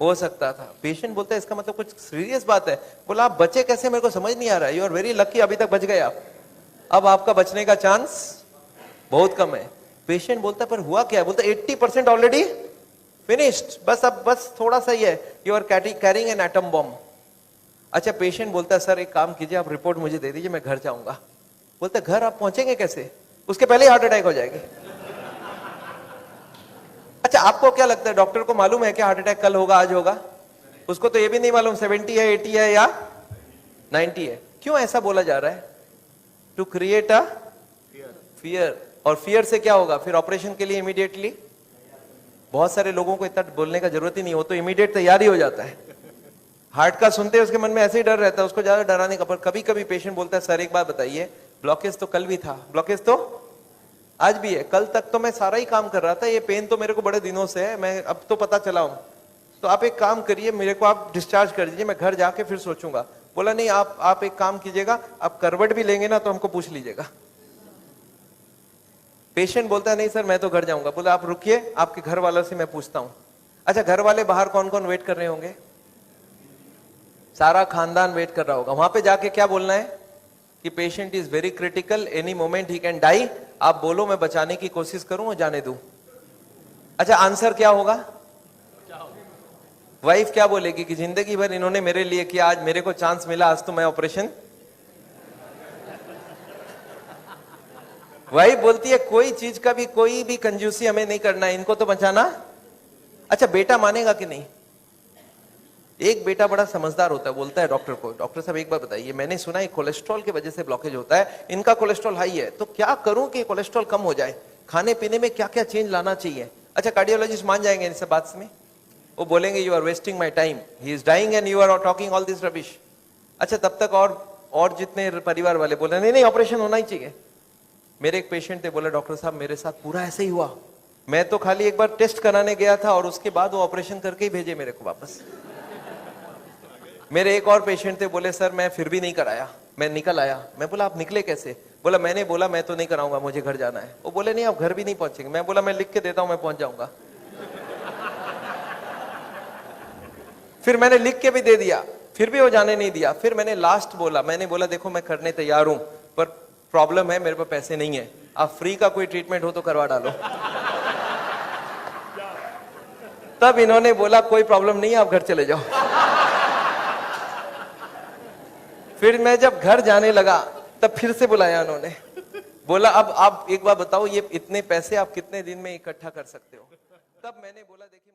हो सकता था। पेशेंट बोलता है इसका मतलब कुछ सीरियस बात है। बोला आप बचे कैसे, मेरे को समझ नहीं आ रहा है। यू आर वेरी लकी, अभी तक बच गए आप। अब आपका बचने का चांस बहुत कम है। पेशेंट बोलता है पर हुआ क्या है? बोलता 80% ऑलरेडी फिनिश्ड, बस अब बस थोड़ा सा ही है। You are carrying an atom bomb. अच्छा, पेशेंट बोलता है सर एक काम कीजिए, आप रिपोर्ट मुझे दे दीजिए, मैं घर जाऊंगा। बोलता है घर आप पहुंचेंगे कैसे? उसके पहले ही हार्ट अटैक हो जाएगी। अच्छा, आपको क्या लगता है डॉक्टर को मालूम है कि हार्ट अटैक कल होगा आज होगा? उसको तो ये भी नहीं मालूम 70 है 80 है या 90 है। क्यों ऐसा बोला जा रहा है? To create a fear. और फियर से क्या होगा फिर? ऑपरेशन के लिए इमीडिएटली, बहुत सारे लोगों को इतना बोलने का जरूरत ही नहीं हो तो इमीडिएट तैयारी हो जाता है। हार्ट का सुनते उसके मन में ऐसे ही डर रहता है, उसको ज्यादा डराने का। पर कभी कभी पेशेंट बोलता है सर एक बात बताइए, ब्लॉकेज तो कल भी था, ब्लॉकेज तो आज भी है, कल तक तो मैं सारा ही काम कर रहा था, ये पेन तो मेरे को बड़े दिनों से है, मैं अब तो पता चला हूं। तो आप एक काम करिए, मेरे को आप डिस्चार्ज कर दीजिए, मैं घर जाके फिर सोचूंगा। बोला नहीं, आप एक काम कीजिएगा, आप करवट भी लेंगे ना तो हमको पूछ लीजिएगा। पेशेंट बोलता है नहीं सर मैं तो घर जाऊंगा। बोला आप रुकिए, आपके घर वालों से मैं पूछता हूं। अच्छा, घर वाले बाहर कौन कौन वेट कर रहे होंगे? सारा खानदान वेट कर रहा होगा। वहां पे जाके क्या बोलना है कि patient is very critical, any moment he can die. आप बोलो मैं बचाने की कोशिश करूं और जाने दूं। अच्छा, आंसर क्या होगा? वाइफ क्या बोलेगी कि जिंदगी भर इन्होंने मेरे लिए किया, आज मेरे को चांस मिला, आज तो मैं ऑपरेशन। वाइफ बोलती है कोई चीज का भी कोई भी कंजूसी हमें नहीं करना है, इनको तो बचाना। अच्छा, बेटा मानेगा कि नहीं? एक बेटा बड़ा समझदार होता है, बोलता है डॉक्टर को, डॉक्टर साहब एक बार बताइए, मैंने सुना है कोलेस्ट्रॉल की वजह से ब्लॉकेज होता है, इनका कोलेस्ट्रॉल हाई है, तो क्या करूं कि कोलेस्ट्रॉल कम हो जाए? खाने पीने में क्या क्या चेंज लाना चाहिए? अच्छा, कार्डियोलॉजिस्ट मान जाएंगे इन सब बात में? वो बोलेंगे you are wasting my time, he is dying and you are talking all this rubbish. अच्छा, तब तक और जितने परिवार वाले बोले नहीं नहीं ऑपरेशन होना ही चाहिए। मेरे एक पेशेंट थे, बोले डॉक्टर साहब मेरे साथ पूरा ऐसे ही हुआ, मैं तो खाली एक बार टेस्ट कराने गया था और उसके बाद वो ऑपरेशन करके ही भेजे मेरे को वापस। मेरे एक और पेशेंट थे, बोले सर मैं फिर भी नहीं कराया, मैं निकल आया। मैं बोला आप निकले कैसे? बोला मैंने बोला मैं तो नहीं कराऊंगा, मुझे घर जाना है। वो बोले नहीं आप घर भी नहीं पहुंचेंगे। मैं बोला मैं लिख के देता हूं, मैं पहुंच जाऊंगा। फिर मैंने लिख के भी दे दिया, फिर भी वो जाने नहीं दिया। फिर मैंने लास्ट बोला, मैंने बोला देखो मैं करने तैयार हूं, पर प्रॉब्लम है मेरे पास पैसे नहीं है, आप फ्री का कोई ट्रीटमेंट हो तो करवा डालो। तब इन्होंने बोला कोई प्रॉब्लम नहीं है, आप घर चले जाओ। फिर मैं जब घर जाने लगा तब फिर से बुलाया उन्होंने, बोला अब आप एक बार बताओ ये इतने पैसे आप कितने दिन में इकट्ठा कर सकते हो? तब मैंने बोला देखिए